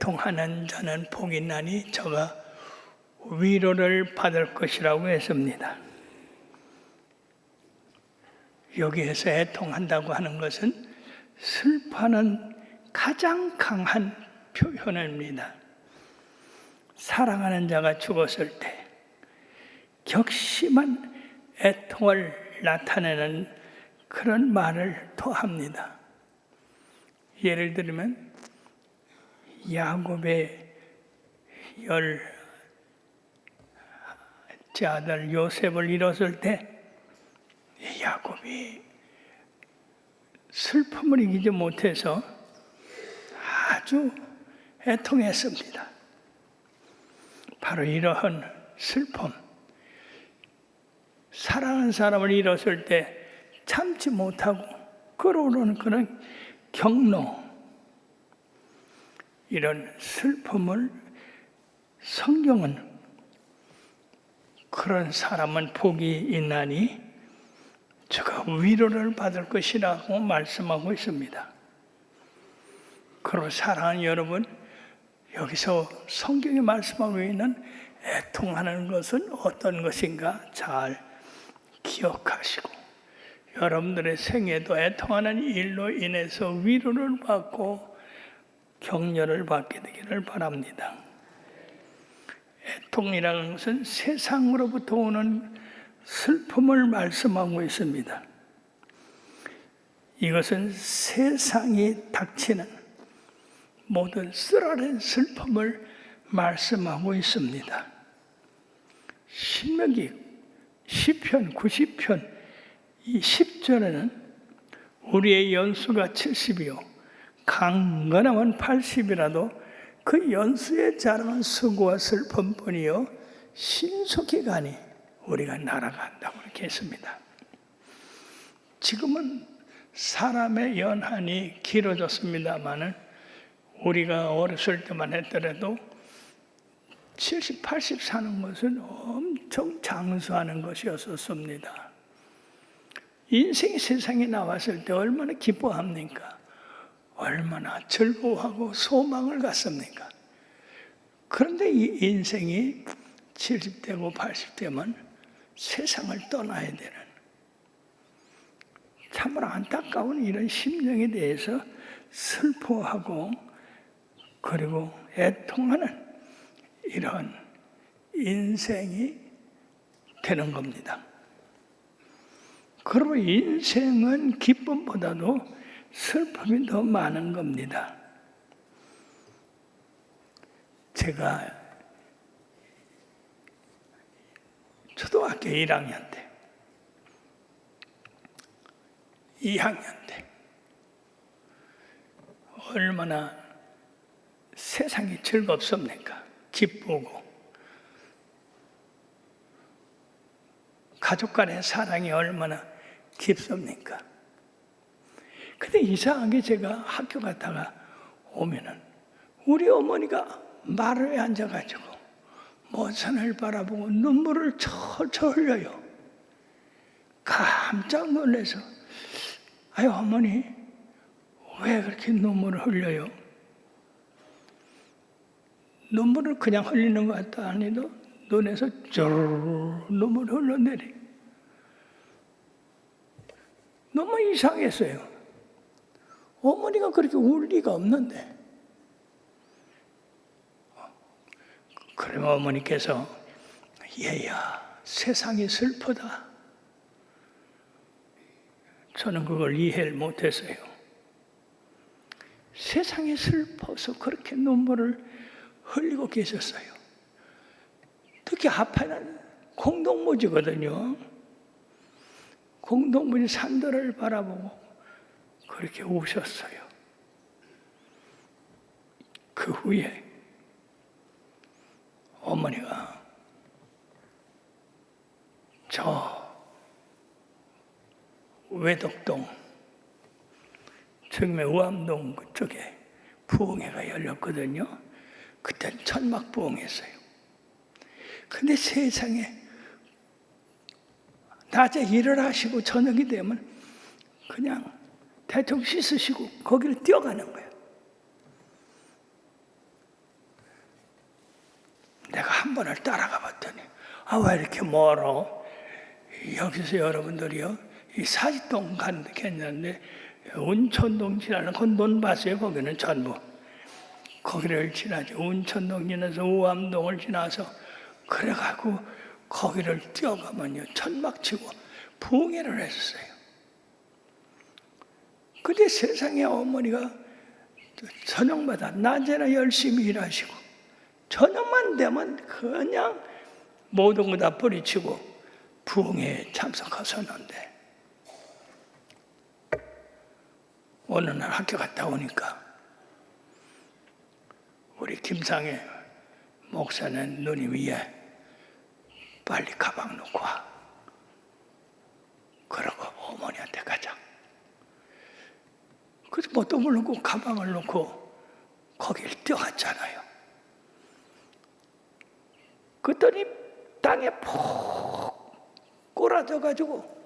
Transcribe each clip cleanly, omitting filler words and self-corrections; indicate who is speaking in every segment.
Speaker 1: 애통하는 자는 복이 있나니 저가 위로를 받을 것이라고 했습니다. 여기에서 애통한다고 하는 것은 슬퍼하는 가장 강한 표현입니다. 사랑하는 자가 죽었을 때 격심한 애통을 나타내는 그런 말을 토합니다. 예를 들면 야곱의 10째 아들 요셉을 잃었을 때 야곱이 슬픔을 이기지 못해서 아주 애통했습니다. 바로 이러한 슬픔, 사랑하는 사람을 잃었을 때 참지 못하고 끌어오르는 그런 경로, 이런 슬픔을 성경은 그런 사람은 복이 있나니 저가 위로를 받을 것이라고 말씀하고 있습니다. 그리고 사랑하는 여러분, 여기서 성경이 말씀하고 있는 애통하는 것은 어떤 것인가 잘 기억하시고 여러분들의 생애도 애통하는 일로 인해서 위로를 받고 격려를 받게 되기를 바랍니다. 애통이라는 것은 세상으로부터 오는 슬픔을 말씀하고 있습니다. 이것은 세상이 닥치는 모든 쓰라린 슬픔을 말씀하고 있습니다. 신명기 시편 90편 이 10절에는 우리의 연수가 70이요 강건하면 80이라도 그 연수에 자라는 수고와 슬픔뿐이요 신속히 가니 우리가 날아간다고 이렇게 했습니다. 지금은 사람의 연한이 길어졌습니다마는 우리가 어렸을 때만 했더라도 70, 80 사는 것은 엄청 장수하는 것이었습니다. 인생이 세상에 나왔을 때 얼마나 기뻐합니까? 얼마나 즐거워하고 소망을 갖습니까? 그런데 이 인생이 70대고 80대면 세상을 떠나야 되는 참으로 안타까운 이런 심정에 대해서 슬퍼하고 그리고 애통하는 이런 인생이 되는 겁니다. 그리고 인생은 기쁨보다도 슬픔이 더 많은 겁니다. 제가 초등학교 1학년 때, 2학년 때 얼마나 세상이 즐겁습니까? 기쁘고 가족 간의 사랑이 얼마나 깊습니까? 근데 이상하게 제가 학교 갔다가 오면은 우리 어머니가 마루에 앉아가지고 먼 산을 바라보고 눈물을 철철 흘려요. 깜짝 놀라서 아유 어머니 왜 그렇게 눈물을 흘려요? 눈물을 그냥 흘리는 것 같다 아니도 눈에서 쫄 눈물이 흘러내리. 너무 이상했어요. 어머니가 그렇게 울 리가 없는데. 그러면 어머니께서 얘야 세상이 슬프다. 저는 그걸 이해를 못했어요. 세상이 슬퍼서 그렇게 눈물을 흘리고 계셨어요. 특히 앞에는 공동묘지거든요. 공동묘지 산들을 바라보고 그렇게 우셨어요. 그 후에 어머니가 저 외덕동 지금의 우암동 그쪽에 부흥회가 열렸거든요. 그땐 천막 부흥했어요. 근데 세상에 낮에 일을 하시고 저녁이 되면 그냥 대충 씻으시고 거기를 뛰어가는 거예요. 한 번을 따라가 봤더니 왜 이렇게 멀어? 여기서 여러분들이요, 이 사직동 갔는데 운천동 지나는 건 돈 봤어요. 거기는 전부 거기를 지나죠. 운천동 지나서 우암동을 지나서 그래가지고 거기를 뛰어가면요, 천막치고 부흥회를 했었어요. 근데 세상에 어머니가 저녁마다 낮에는 열심히 일하시고 저녁만 되면 그냥 모든 거 다 뿌리치고 부흥회에 참석하셨는데, 어느 날 학교 갔다 오니까 우리 김상혜 목사는 누님이 빨리 가방 놓고 와. 그러고 어머니한테 가자. 그래서 뭣도 모르고 가방을 놓고 거길 뛰어갔잖아요. 그랬더니 땅에 푹 꼬라져가지고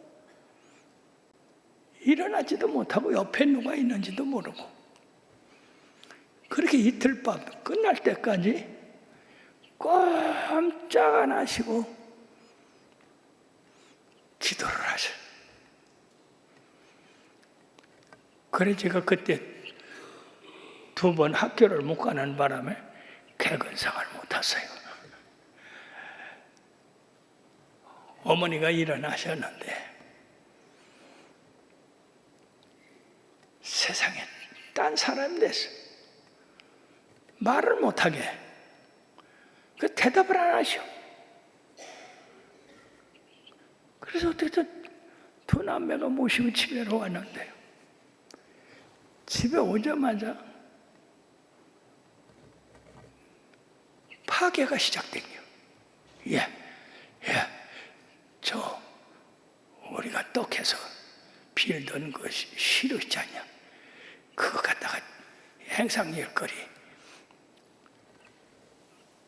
Speaker 1: 일어나지도 못하고 옆에 누가 있는지도 모르고 그렇게 이틀 밤 끝날 때까지 꼼짝 안 하시고 기도를 하셔요. 그래 제가 그때 2번 학교를 못 가는 바람에 개근상을 못 왔어요. 어머니가 일어나셨는데 세상에 딴 사람이 됐어요. 말을 못하게. 그 대답을 안 하셔. 그래서 어떻게든 2 남매가 모시고 집에로 왔는데요. 집에 오자마자 파괴가 시작된 거예요. 저 우리가 떡해서 빌던 그 시루 있지 않냐? 그거 갖다가 행상일거리.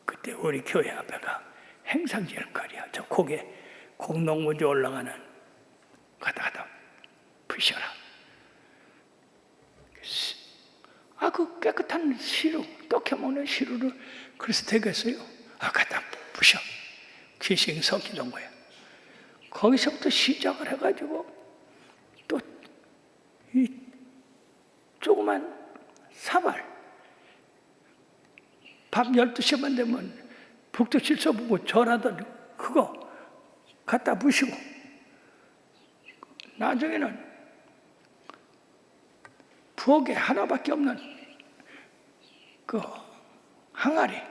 Speaker 1: 그때 우리 교회 앞에가 행상일거리야. 저 고개 공동무지 올라가는 갖다 부셔라. 그 깨끗한 시루, 떡해 먹는 시루를 그래서 되겠어요? 갖다 부셔. 귀신이 섞이던 거야. 거기서부터 시작을 해가지고 또 이 조그만 사발 밤 12시만 되면 북두 질서 보고 절하던 그거 갖다 부시고, 나중에는 부엌에 하나밖에 없는 그 항아리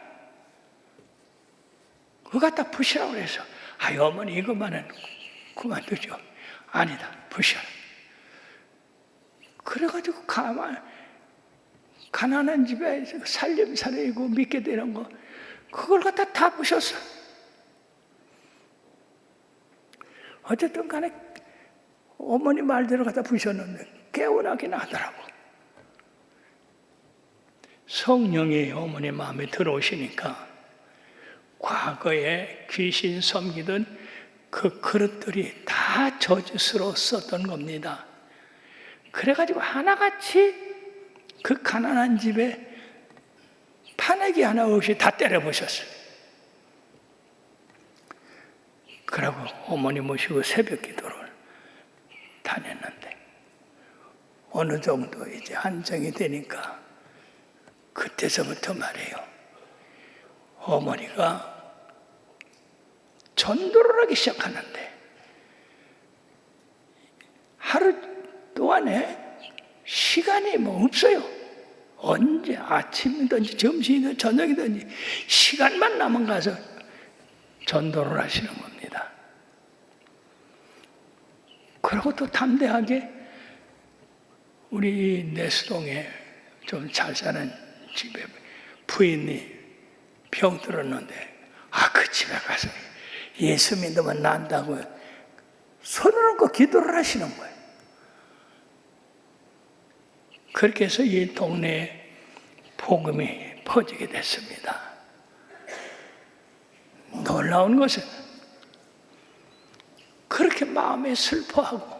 Speaker 1: 그거 갖다 부시라고 해서 어머니 이것만은 그만두죠. 아니다, 부셔라. 그래가지고 가난한 집에 살림살이고 믿게 되는 거 그걸 갖다 다 부셨어. 어쨌든 간에 어머니 말대로 갖다 부셨는데 개운하긴 하더라고. 성령이 어머니 마음에 들어오시니까 과거에 귀신 섬기던 그 그릇들이 다 저주스러웠었던 겁니다. 그래가지고 하나같이 그 가난한 집에 파내기 하나 없이 다 때려부셨어요. 그러고 어머니 모시고 새벽 기도를 다녔는데 어느 정도 이제 안정이 되니까 그때서부터 말이에요. 어머니가 전도를 하기 시작하는데 하루 동안에 시간이 없어요. 언제 아침이든지 점심이든지 저녁이든지 시간만 나면 가서 전도를 하시는 겁니다. 그리고 또 담대하게 우리 내수동에 좀 잘 사는 집에 부인이 병 들었는데 그 집에 가서 예수 믿으면 난다고 손을 얹고 기도를 하시는 거예요. 그렇게 해서 이 동네에 복음이 퍼지게 됐습니다. 놀라운 것은 그렇게 마음에 슬퍼하고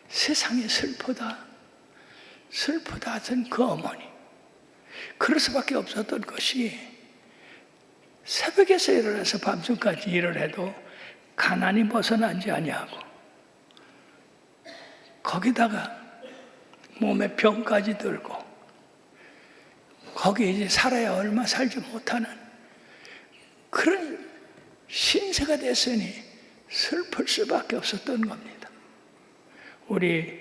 Speaker 1: 세상에 슬프다 하던 그 어머니, 그럴 수밖에 없었던 것이 새벽에서 일어나서 밤중까지 일을 해도 가난이 벗어나지 아니하고 거기다가 몸에 병까지 들고 거기 이제 살아야 얼마 살지 못하는 그런 신세가 됐으니 슬플 수밖에 없었던 겁니다. 우리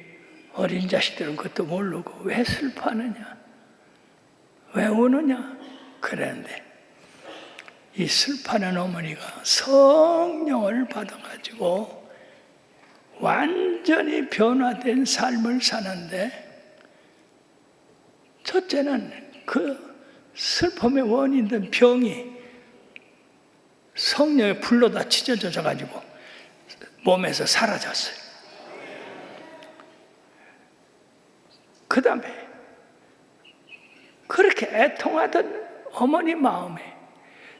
Speaker 1: 어린 자식들은 그것도 모르고 왜 슬퍼하느냐, 왜 우느냐 그랬는데 이 슬퍼하는 어머니가 성령을 받아가지고 완전히 변화된 삶을 사는데, 첫째는 그 슬픔의 원인된 병이 성령의 불로다 찢어져 가지고 몸에서 사라졌어요. 그 다음에 그렇게 애통하던 어머니 마음에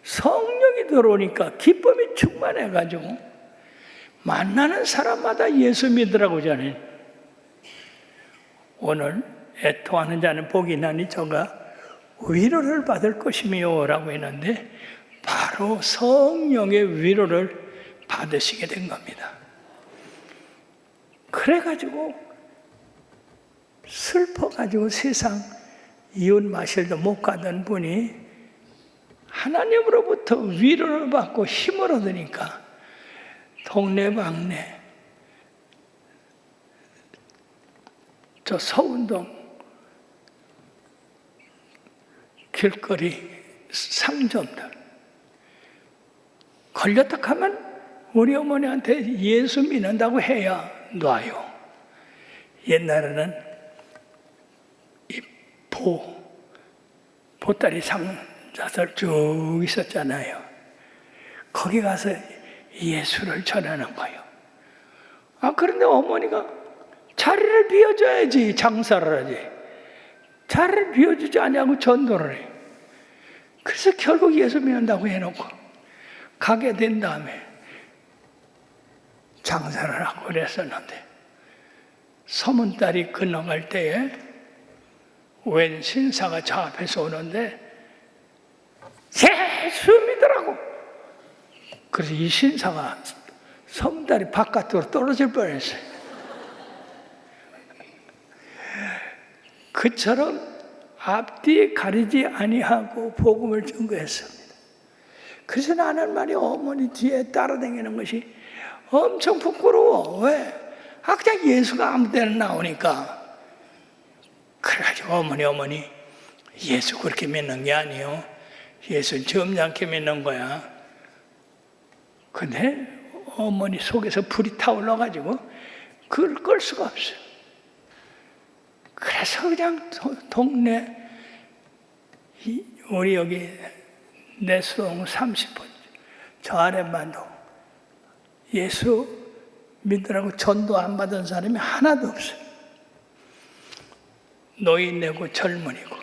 Speaker 1: 성령이 들어오니까 기쁨이 충만해가지고 만나는 사람마다 예수 믿으라고 하잖아요. 오늘 애통하는 자는 복이 나니 저가 위로를 받을 것이며 라고 했는데 바로 성령의 위로를 받으시게 된 겁니다. 그래가지고 슬퍼가지고 세상 이웃 마실도 못 가던 분이 하나님으로부터 위로를 받고 힘을 얻으니까 동네방네 저 서운동 길거리 상점들 걸렸다 하면 우리 어머니한테 예수 믿는다고 해야 놔요. 옛날에는 이 보따리 상자들 쭉 있었잖아요. 거기 가서 예수를 전하는 거예요. 그런데 어머니가 자리를 비워줘야지 장사를 하지. 자리를 비워주지 않냐고 전도를 해. 그래서 결국 예수 믿는다고 해놓고 가게 된 다음에 장사를 하고 그랬었는데 소문딸이 건너갈 때에 웬 신사가 저 앞에서 오는데 예수 믿으라고. 그래서 이 신사가 소문딸이 바깥으로 떨어질 뻔했어요. 그처럼 앞뒤에 가리지 아니하고 복음을 전거했습니다. 그래서 나는 말이야 어머니 뒤에 따라다니는 것이 엄청 부끄러워. 왜? 그냥 예수가 아무 데나 나오니까. 그래가지고 어머니 예수 그렇게 믿는 게 아니요. 예수 점잖게 믿는 거야. 근데 어머니 속에서 불이 타올라가지고 그걸 끌 수가 없어요. 그래서 그냥 동네 우리 여기 내수동 30분 저 아랫만도 예수 믿으라고 전도 안 받은 사람이 하나도 없어요. 노인네고 젊은이고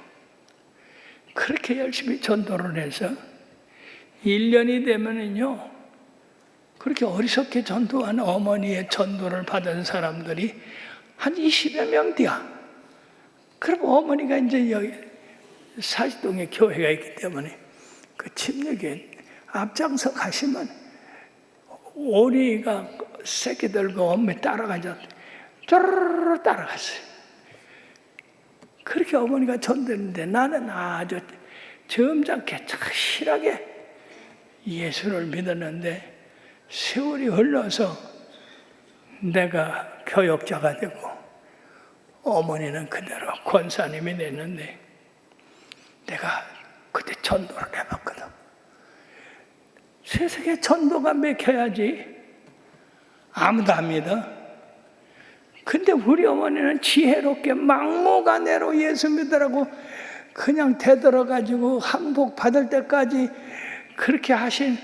Speaker 1: 그렇게 열심히 전도를 해서 1년이 되면은요 그렇게 어리석게 전도한 어머니의 전도를 받은 사람들이 한 20여 명 돼야. 그럼 어머니가 이제 여기 사시동에 교회가 있기 때문에 그 침례교회 앞장서 가시면 오리가 새끼 들고 엄마 따라가자 쪼르르 따라갔어요. 그렇게 어머니가 전도했는데 나는 아주 점잖게 착실하게 예수를 믿었는데 세월이 흘러서 내가 교역자가 되고 어머니는 그대로 권사님이 됐는데 내가 그때 전도를 해봤거든. 세상에 전도가 맥혀야지 아무도 안 믿어. 근데 우리 어머니는 지혜롭게 막무가내로 예수 믿으라고 그냥 대들어가지고 항복 받을 때까지 그렇게 하신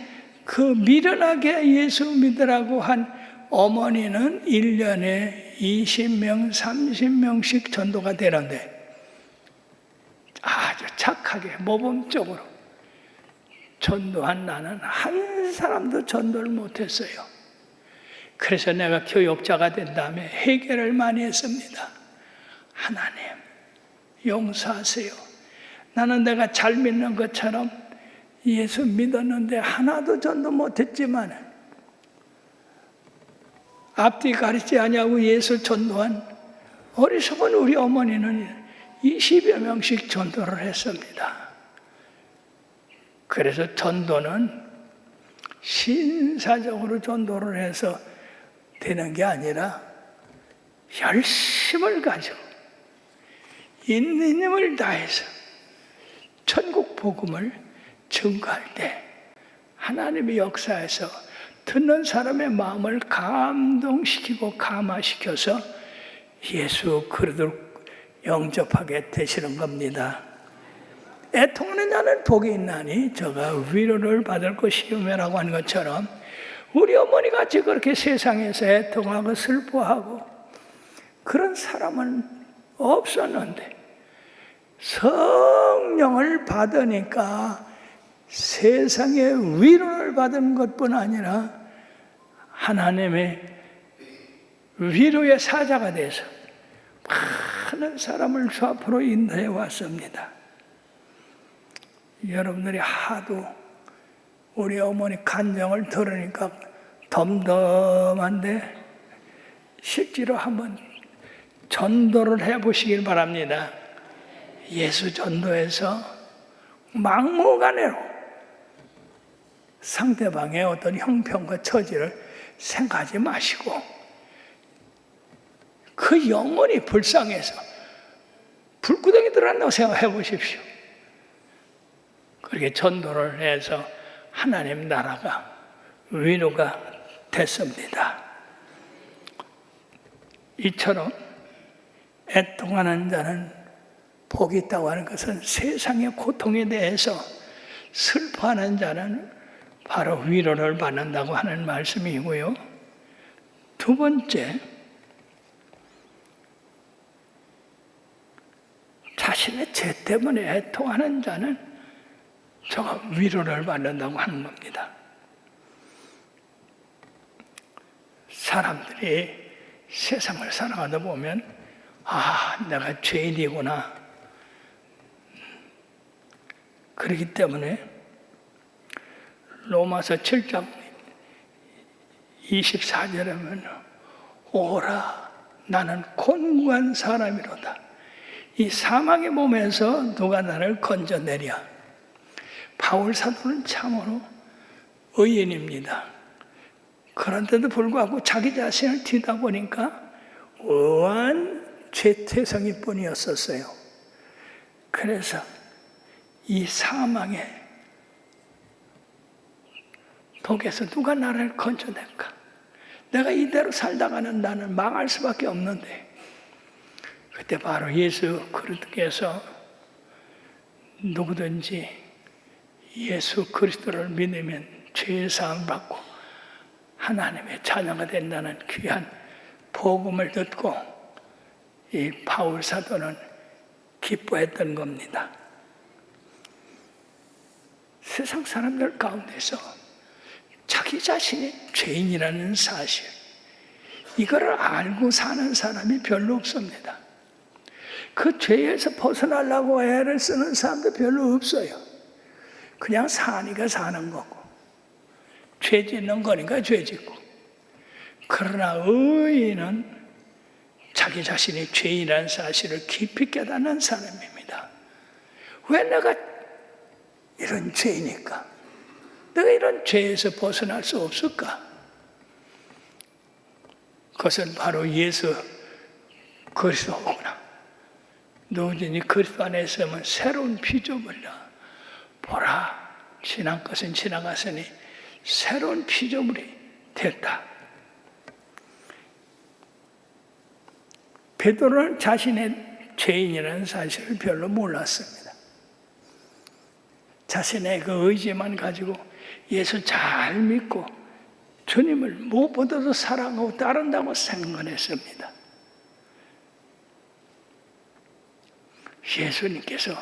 Speaker 1: 그 미련하게 예수 믿으라고 한 어머니는 1년에 20명, 30명씩 전도가 되는데 아주 착하게 모범적으로 전도한 나는 한 사람도 전도를 못했어요. 그래서 내가 교역자가 된 다음에 회개를 많이 했습니다. 하나님 용서하세요. 나는 내가 잘 믿는 것처럼 예수 믿었는데 하나도 전도 못했지만 앞뒤 가리지 아니하고 예수 전도한 어리석은 우리 어머니는 20여 명씩 전도를 했습니다. 그래서 전도는 신사적으로 전도를 해서 되는 게 아니라 열심을 가지고 있는 힘을 다해서 천국 복음을 증거할 때 하나님의 역사에서 듣는 사람의 마음을 감동시키고 감화시켜서 예수 그리스도를 영접하게 되시는 겁니다. 애통하는 자는 복이 있나니 저가 위로를 받을 것이요라고 하는 것처럼 우리 어머니 같이 그렇게 세상에서 애통하고 슬퍼하고 그런 사람은 없었는데 성령을 받으니까 세상의 위로를 받은 것뿐 아니라 하나님의 위로의 사자가 돼서 많은 사람을 주 앞으로 인도해 왔습니다. 여러분들이 하도 우리 어머니 간증을 들으니까 덤덤한데 실제로 한번 전도를 해보시길 바랍니다. 예수 전도에서 막무가내로 상대방의 어떤 형편과 처지를 생각하지 마시고 그 영혼이 불쌍해서 불구덩이 들어간다고 생각해 보십시오. 그렇게 전도를 해서 하나님 나라가 위로가 됐습니다. 이처럼 애통하는 자는 복이 있다고 하는 것은 세상의 고통에 대해서 슬퍼하는 자는 바로 위로를 받는다고 하는 말씀이고요. 두 번째, 자신의 죄 때문에 애통하는 자는 저가 위로를 받는다고 하는 겁니다. 사람들이 세상을 살아가다 보면 내가 죄인이구나. 그렇기 때문에 로마서 7장 24절에 보면 오라 나는 곤고한 사람이로다. 이 사망의 몸에서 누가 나를 건져내랴. 바울 사도는 참으로 의인입니다. 그런데도 불구하고 자기 자신을 뒤다 보니까 우한 죄태성이 뿐이었었어요. 그래서 이 사망의 독에서 누가 나를 건져낼까? 내가 이대로 살다가는 나는 망할 수밖에 없는데 그때 바로 예수 그리스도께서 누구든지 예수 그리스도를 믿으면 죄 사함 받고 하나님의 자녀가 된다는 귀한 복음을 듣고 이 바울 사도는 기뻐했던 겁니다. 세상 사람들 가운데서 자기 자신이 죄인이라는 사실, 이거를 알고 사는 사람이 별로 없습니다. 그 죄에서 벗어나려고 애를 쓰는 사람도 별로 없어요. 그냥 사니까 사는 거고, 죄 짓는 거니까 죄 짓고. 그러나 의인은 자기 자신이 죄인이라는 사실을 깊이 깨닫는 사람입니다. 왜 내가 이런 죄이니까? 내가 이런 죄에서 벗어날 수 없을까? 그것은 바로 예수 그리스도구나. 누구든지 그리스도 안에 있으면 새로운 피조물이라. 보라, 지난 것은 지나갔으니 새로운 피조물이 됐다. 베드로는 자신의 죄인이라는 사실을 별로 몰랐습니다. 자신의 그 의지만 가지고 예수 잘 믿고 주님을 무엇보다도 사랑하고 따른다고 생각했습니다. 예수님께서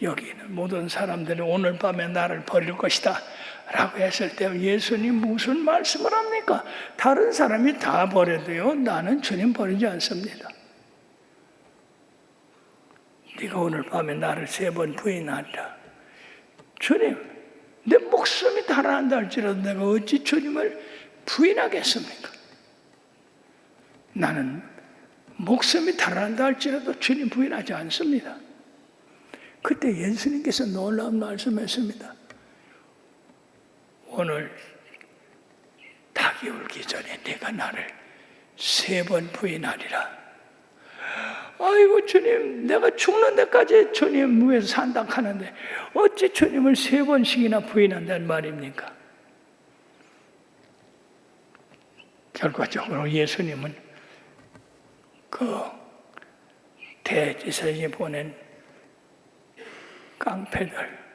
Speaker 1: 여기 있는 모든 사람들이 오늘 밤에 나를 버릴 것이다 라고 했을 때 예수님 무슨 말씀을 합니까? 다른 사람이 다 버려도요, 나는 주님 버리지 않습니다. 네가 오늘 밤에 나를 3번 부인하리라. 주님, 내 목숨이 달아난다 할지라도 내가 어찌 주님을 부인하겠습니까? 나는 목숨이 달아난다 할지라도 주님 부인하지 않습니다. 그때 예수님께서 놀라운 말씀했습니다. 오늘 닭이 울기 전에 네가 나를 3번 부인하리라. 아이고 주님, 내가 죽는 데까지 주님 위해서 산다 하는데 어찌 주님을 3번씩이나 부인한다는 말입니까? 결과적으로 예수님은 그 대제사장이 보낸 깡패들,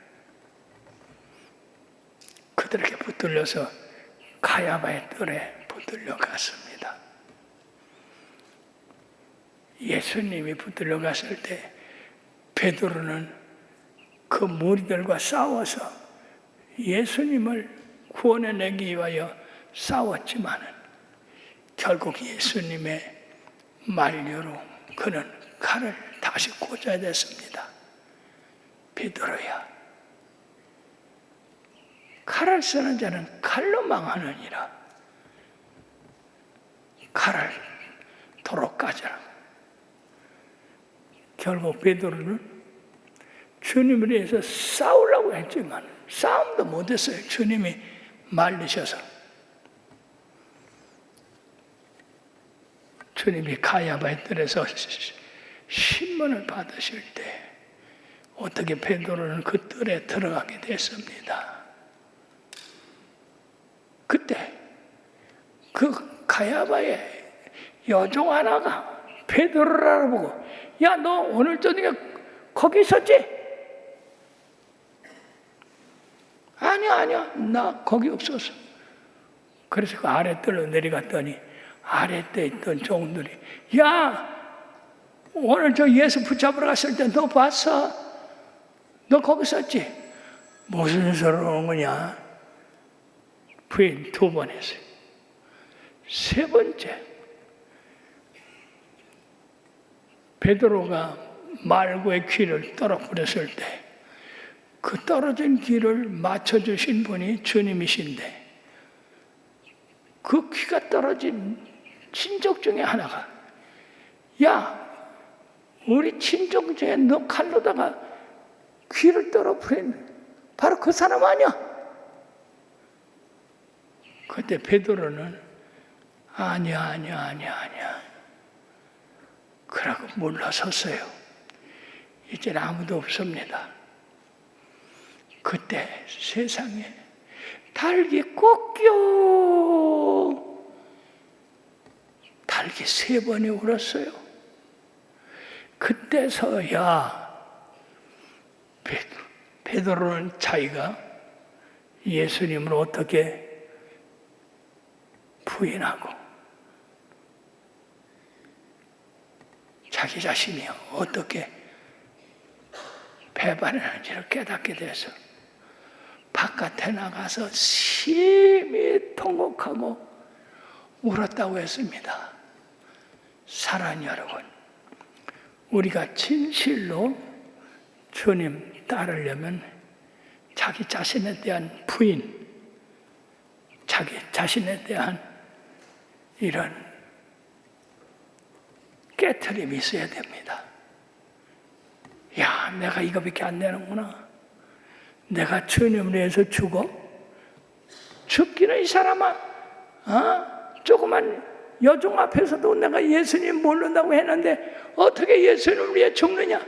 Speaker 1: 그들에게 붙들려서 가야바의 뜰에 붙들려 갔습니다. 예수님이 붙들려 갔을 때 베드로는 그 무리들과 싸워서 예수님을 구원해내기 위하여 싸웠지만 결국 예수님의 만류로 그는 칼을 다시 꽂아야 됐습니다. 베드로야, 칼을 쓰는 자는 칼로 망하느니라. 칼을 도로 까져라. 결국 베드로는 주님을 위해서 싸우려고 했지만 싸움도 못했어요. 주님이 말리셔서. 주님이 가야바의 뜰에서 신문을 받으실 때 어떻게 베드로는 그 뜰에 들어가게 됐습니다. 그때 그 가야바의 여종 하나가 베드로를 알아보고, 야, 너 오늘 저녁에 거기 있었지? 아니야, 나 거기 없었어. 그래서 그 아랫뜰로 내려갔더니 아랫뜰에 있던 종들이, 야, 오늘 저 예수 붙잡으러 갔을 때 너 봤어? 너 거기 있었지? 무슨 소리를 하는 거냐? 부인 2번 했어요. 3번째, 베드로가 말고의 귀를 떨어뜨렸을 때 그 떨어진 귀를 맞춰주신 분이 주님이신데 그 귀가 떨어진 친족 중에 하나가, 야, 우리 친족 중에 너 칼로다가 귀를 떨어뜨린 바로 그 사람 아니야? 그때 베드로는 아니야. 그러고 물러섰어요. 이제 아무도 없습니다. 그때 세상에 닭이 꺾여 닭이 3번이 울었어요. 그때서야 베드로는 자기가 예수님을 어떻게 부인하고 자기 자신이 어떻게 배반하는지를 깨닫게 돼서 바깥에 나가서 심히 통곡하고 울었다고 했습니다. 사랑하는 여러분, 우리가 진실로 주님 따르려면 자기 자신에 대한 부인, 자기 자신에 대한 이런 깨트림이 있어야 됩니다. 야, 내가 이거밖에 안 되는구나. 내가 주님을 위해서 죽어? 죽기는 이 사람아, 조그만 여종 앞에서도 내가 예수님 모른다고 했는데 어떻게 예수님을 위해 죽느냐?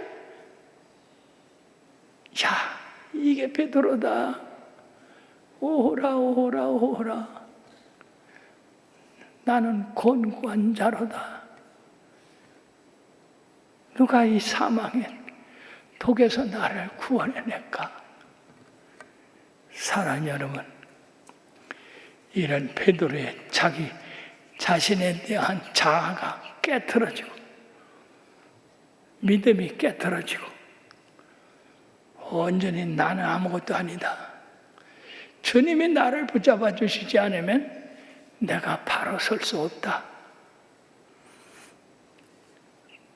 Speaker 1: 야, 이게 베드로다. 오호라. 나는 곤고한 자로다. 누가 이 사망의 독에서 나를 구원해낼까? 사랑하는 여러분, 이런 베드로의 자기 자신에 대한 자아가 깨트러지고 믿음이 깨트러지고 온전히 나는 아무것도 아니다. 주님이 나를 붙잡아 주시지 않으면 내가 바로 설 수 없다.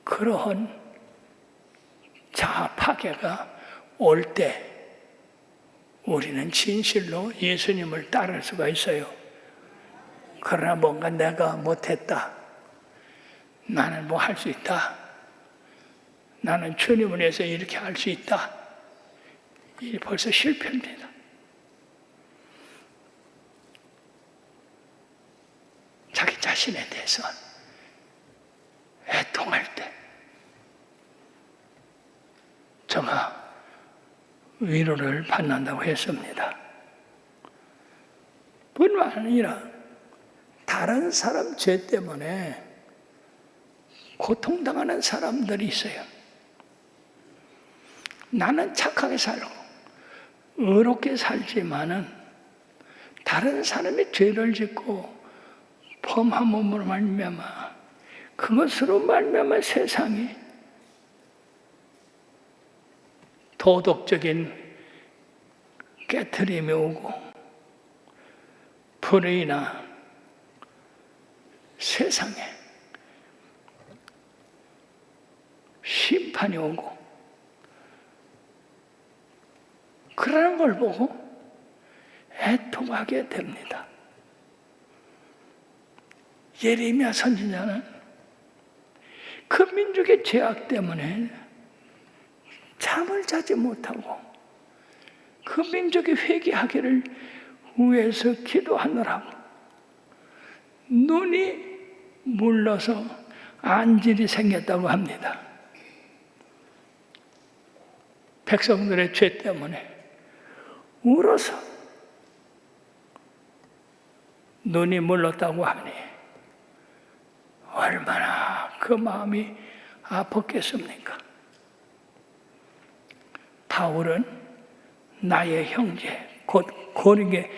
Speaker 1: 그러한 자아 파괴가 올 때 우리는 진실로 예수님을 따를 수가 있어요. 그러나 뭔가 내가 못했다. 나는 뭐 할 수 있다. 나는 주님을 위해서 이렇게 할 수 있다. 이 벌써 실패입니다. 자기 자신에 대해서 애통할 때 저가 위로를 받는다고 했습니다. 뿐만 아니라 다른 사람 죄 때문에 고통당하는 사람들이 있어요. 나는 착하게 살고 의롭게 살지만은 다른 사람의 죄를 짓고 범함으로 말미암아 그것으로 말미암아 세상이 도덕적인 깨트림이 오고 불의나 세상에 심판이 오고 그러는 걸 보고 애통하게 됩니다. 예레미야 선지자는 그 민족의 죄악 때문에 잠을 자지 못하고 그 민족이 회개하기를 위해서 기도하느라고 눈이 물러서 안질이 생겼다고 합니다. 백성들의 죄 때문에 울어서 눈이 물렀다고 하니 얼마나 그 마음이 아팠겠습니까? 바울은 나의 형제 곧 고르게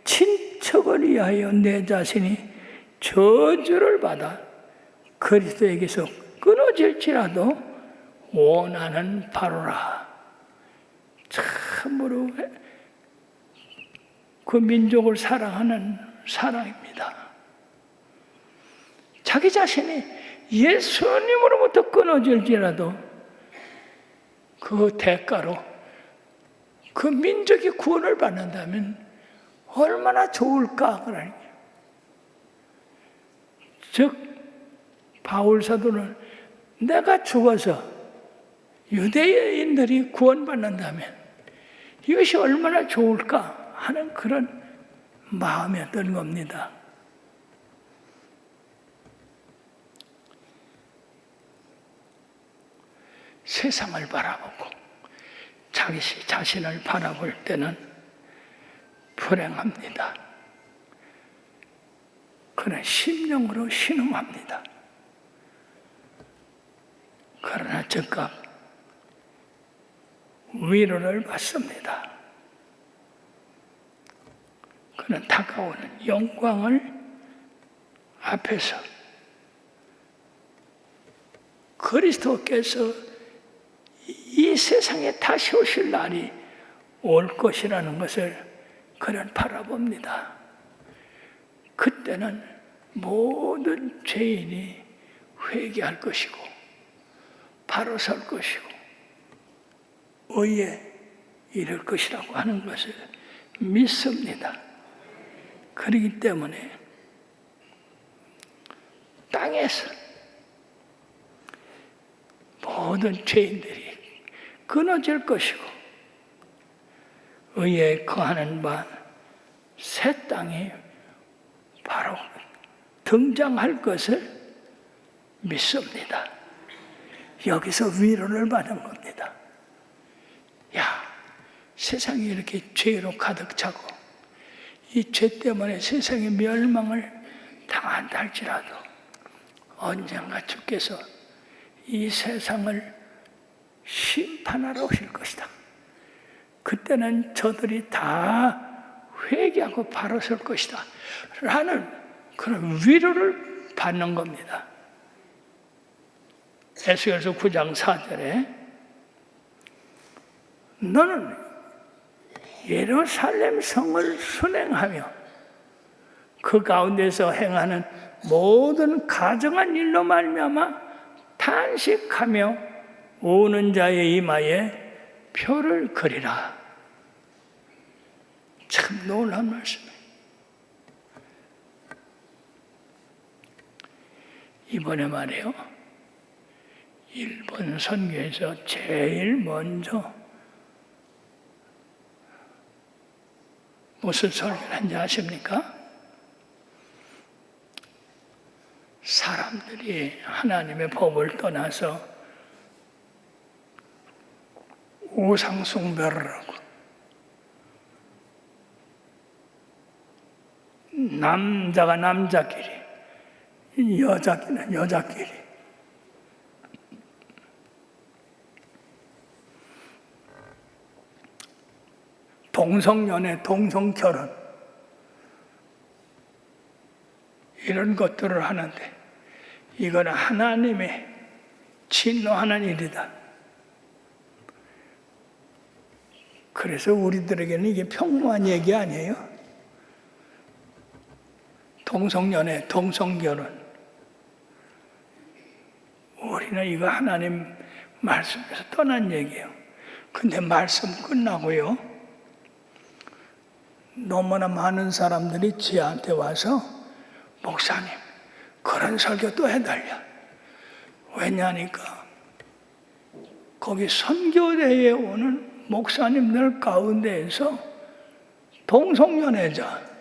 Speaker 1: 친척을 위하여 내 자신이 저주를 받아 그리스도에게서 끊어질지라도 원하는 바로라. 참으로 그 민족을 사랑하는 사랑입니다. 자기 자신이 예수님으로부터 끊어질지라도 그 대가로 그 민족이 구원을 받는다면 얼마나 좋을까. 그러니까. 즉 바울 사도는 내가 죽어서 유대인들이 구원받는다면 이것이 얼마나 좋을까 하는 그런 마음이었던 겁니다. 세상을 바라보고 자기 자신을 바라볼 때는 불행합니다. 그는 심령으로 신음합니다. 그러나 즉각 위로를 받습니다. 그는 다가오는 영광을 앞에서 그리스도께서 이 세상에 다시 오실 날이 올 것이라는 것을 그는 바라봅니다. 그때는 모든 죄인이 회개할 것이고 바로 설 것이고 의에 이를 것이라고 하는 것을 믿습니다. 그렇기 때문에 땅에서 모든 죄인들이 끊어질 것이고 의에 거하는 바 새 땅이 바로 등장할 것을 믿습니다. 여기서 위로를 받은 겁니다. 야, 세상이 이렇게 죄로 가득 차고 이 죄 때문에 세상의 멸망을 당한다 할지라도 언젠가 주께서 이 세상을 심판하러 오실 것이다. 그때는 저들이 다 회개하고 바로 설 것이다 라는 그런 위로를 받는 겁니다. 에스겔서 9장 4절에 너는 예루살렘 성을 순행하며 그 가운데서 행하는 모든 가정한 일로 말미암아 탄식하며 우는 자의 이마에 표를 그리라. 참 놀라운 말씀이에요. 이번에 말이에요, 일본 선교에서 제일 먼저 무슨 설교를 한지 아십니까? 사람들이 하나님의 법을 떠나서 우상숭배를 하고 남자가 남자끼리, 여자끼리는 여자끼리, 동성연애, 동성결혼 이런 것들을 하는데 이거는 하나님의 진노하는 일이다. 그래서 우리들에게는 이게 평범한 얘기 아니에요. 동성연애, 동성결혼. 우리는 이거 하나님 말씀에서 떠난 얘기예요. 근데 말씀 끝나고요, 너무나 많은 사람들이 저한테 와서 목사님, 그런 설교 또 해달라. 왜냐니까 거기 선교대에 오는 목사님들 가운데에서 동성연애자,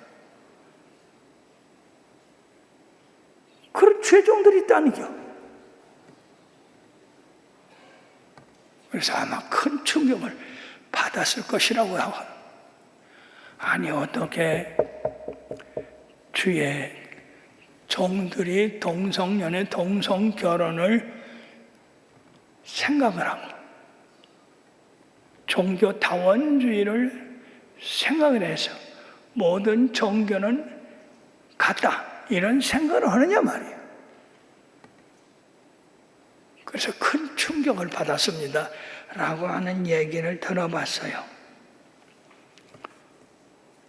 Speaker 1: 그런 죄종들이 있다니까. 그래서 아마 큰 충격을 받았을 것이라고 하고, 아니 어떻게 주의 종들이 동성연애, 동성결혼을 생각을 하고 종교 다원주의를 생각을 해서 모든 종교는 같다 이런 생각을 하느냐 말이에요. 그래서 큰 충격을 받았습니다 라고 하는 얘기를 들어봤어요.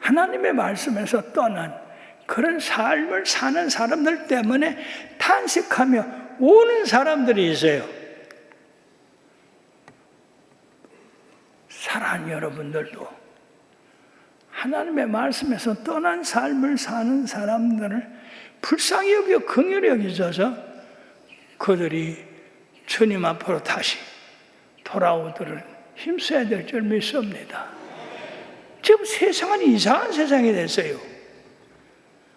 Speaker 1: 하나님의 말씀에서 떠난 그런 삶을 사는 사람들 때문에 탄식하며 우는 사람들이 있어요. 사랑하는 여러분들도 하나님의 말씀에서 떠난 삶을 사는 사람들을 불쌍히 여겨 긍휼히 여기셔서 그들이 주님 앞으로 다시 돌아오도록 힘써야 될 줄 믿습니다. 지금 세상은 이상한 세상이 됐어요.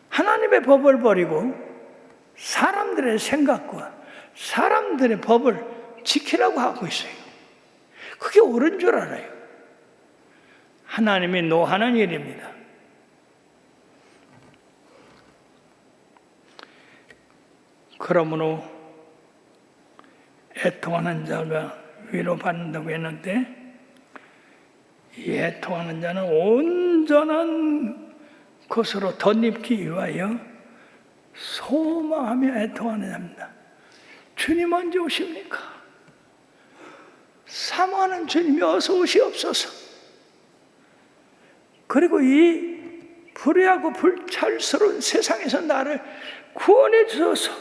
Speaker 1: 하나님의 법을 버리고 사람들의 생각과 사람들의 법을 지키라고 하고 있어요. 그게 옳은 줄 알아요. 하나님이 노하는 일입니다. 그러므로 애통하는 자가 위로받는다고 했는데, 이 애통하는 자는 온전한 것으로 덧입기 위하여 소망하며 애통하는 자입니다. 주님 언제 오십니까? 사모하는 주님이 어서 오시옵소서. 그리고 이 불의하고 불찰스러운 세상에서 나를 구원해 주소서.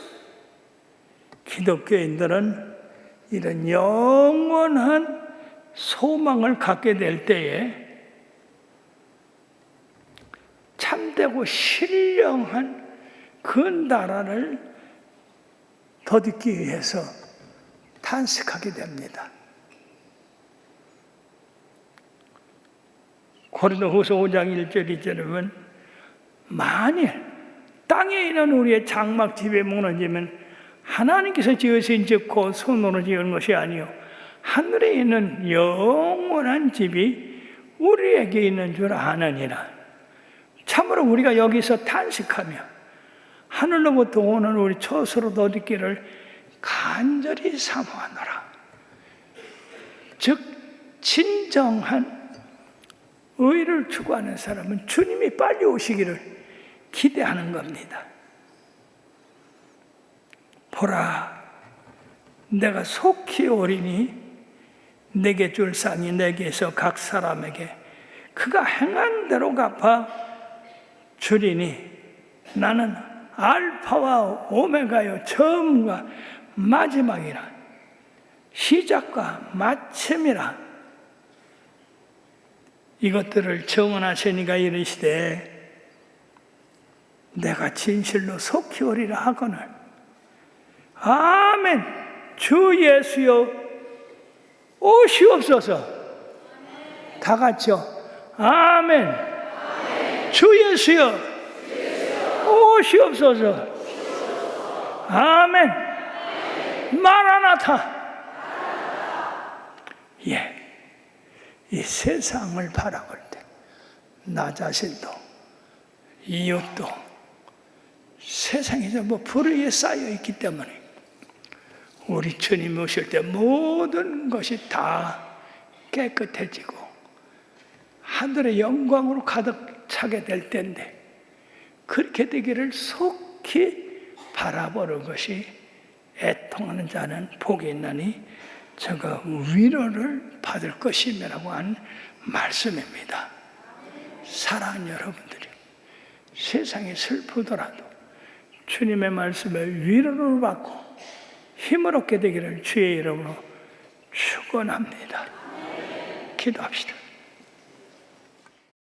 Speaker 1: 기독교인들은 이런 영원한 소망을 갖게 될 때에 참되고 신령한 그 나라를 덧입기 위해서 탄식하게 됩니다. 고린도후서 5장 1절 2절에 보면, 만일 땅에 있는 우리의 장막 집에 무너지면 하나님께서 지으신 집 곧 손으로 지은 것이 아니요 하늘에 있는 영원한 집이 우리에게 있는 줄 아느니라. 참으로 우리가 여기서 탄식하며 하늘로부터 오는 우리 처소로 덧입기를 간절히 사모하노라. 즉 진정한 의를 추구하는 사람은 주님이 빨리 오시기를 기대하는 겁니다. 보라, 내가 속히 오리니 내게 줄 상이 내게서 각 사람에게 그가 행한 대로 갚아 주리니 나는 알파와 오메가요 처음과 마지막이라 시작과 마침이라. 이것들을 정언하시니가 이르시되 내가 진실로 속히 오리라 하거늘 아멘. 주 예수여 오시옵소서. 다 같이요. 아멘. 주 예수여 오시옵소서. 아멘. 마라나타. 예. 이 세상을 바라볼 때 나 자신도 이웃도 세상에 전부 불의에 쌓여 있기 때문에 우리 주님 오실 때 모든 것이 다 깨끗해지고 하늘의 영광으로 가득 차게 될 텐데 그렇게 되기를 속히 바라보는 것이 애통하는 자는 복이 있나니 저가 위로를 받을 것이며라고 한 말씀입니다. 사랑하는 여러분들이 세상이 슬프더라도 주님의 말씀에 위로를 받고 힘을 얻게 되기를 주의 이름으로 축원합니다. 기도합시다.